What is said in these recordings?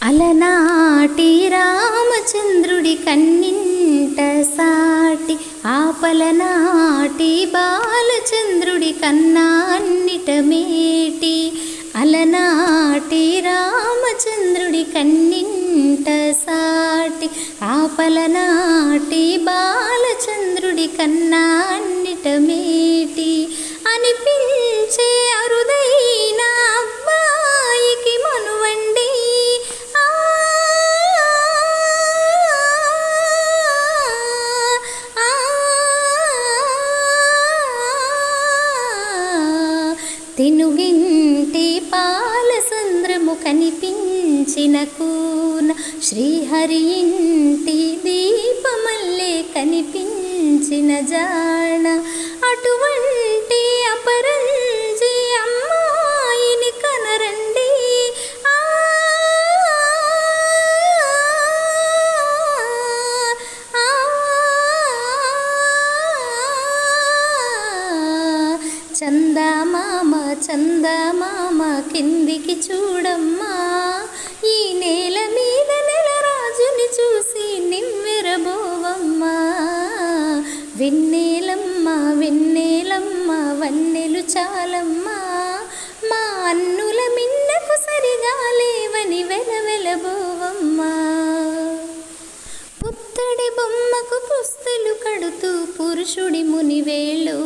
అలనాటి రామచంద్రుడి కన్నింట సాటి, ఆపలనాటి బాలచంద్రుడి కన్నా అన్నిట మేటి. అలనాటి రామచంద్రుడి కన్నింట సాటి, ఆపలనాటి బాలచంద్రుడి కన్నా అన్నిట మేటి. అనిపించే అరుదైన అబ్బాయికి మనువండి, తెనుగింటి పాలసంద్రము కనిపించిన కూన, శ్రీహరి ఇంటి దీపమల్లే కనిపించిన జాణ. అటువంటి అపరంజి అమ్మాయిని కనరండి, చందమామ చందమామ కిందికి చూడమ్మా, ఈ నేల మీద నెలరాజుని చూసి నివ్వెరబోవమ్మా. వెన్నెలమ్మ వెన్నెలమ్మ వన్నెలు చాలమ్మా, మా అన్నుల మిన్నకు సరిగా లేవని వెలవెలబోవమ్మా. పుత్తడి బొమ్మకు పుస్తలు కడుతూ పురుషుడి మునివేళ్ళు,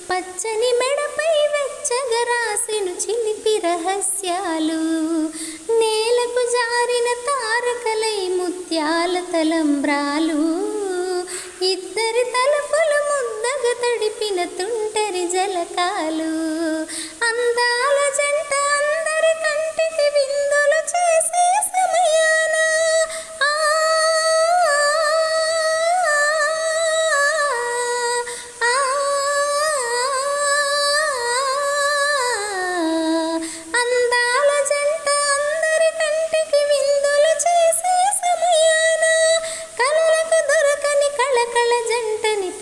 పచ్చని మెడపై వెచ్చగా రాసెను చిలిపి రహస్యాలు. నేలకు జారిన తారకలై ముత్యాల తలంబ్రాలు, ఇద్దరి తలపులు ముద్దగా తడిపిన తుంటరి జలకాలు. అందాల జంట అందరి కంటికి విందులు చేసే సమయాన,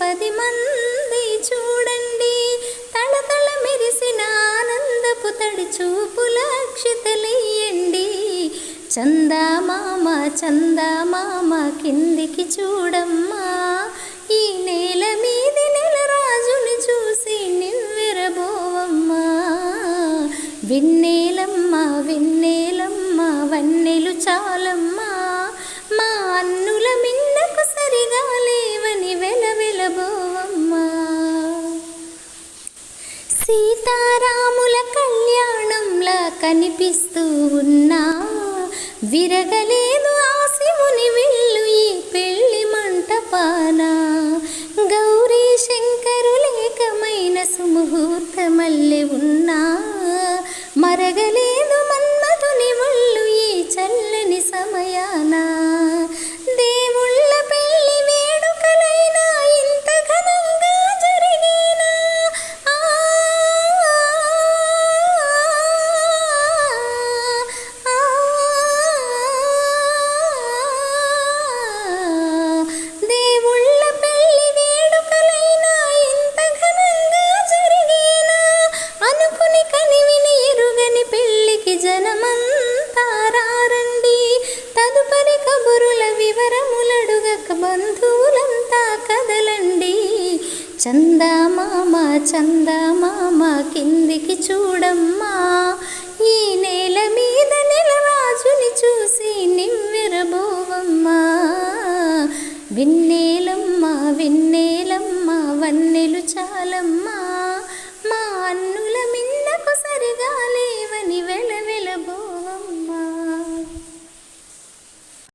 పది మంది చూడండి, తళతళ మెరిసిన ఆనందపు తడి చూపుల అక్షతలెయ్యండి. చందమామ చందమామ కిందికి చూడమ్మా, ఈ నేల మీది నెలరాజుని చూసి నివ్వెరబోవమ్మా. వెన్నెలమ్మ వెన్నెలమ్మ వన్నెలు చాలమ్మా, మా అన్నుల మిన్నకు సరిగా లేవని వెలవెలబోవమ్మా. సీతారాముల కళ్యాణంలా కనిపిస్తూ ఉన్నా, విరగలేదు ఆ శివుని విల్లు ఈ పెళ్లి మంటపాన. గౌరీ శంకరులేకమైన సుముహూర్తమల్లె ఉన్నా, మరగలేదు మన్మధుని ఒళ్ళు ఈ చల్లని సమయాన. దేవుళ్ళ పెళ్లి వేడుకలైనా ఇంత ఘనంగా జరిగేనా, దేవుళ్ళ పెళ్లి వేడుకలైనా ఇంత ఘనంగా జరిగేనా. అనుకుని కనివిని ఎరుగని పెళ్లికి జనమంతా రారండి, తదుపరి కబురుల వివరములడుగక బంధువులంతా కదలండి. చందమామ చందమామ కిందికి చూడమ్మా, ఈ నేల మీద నెలరాజుని చూసి నివ్వెరబోవమ్మా. వెన్నెలమ్మ వెన్నెలమ్మ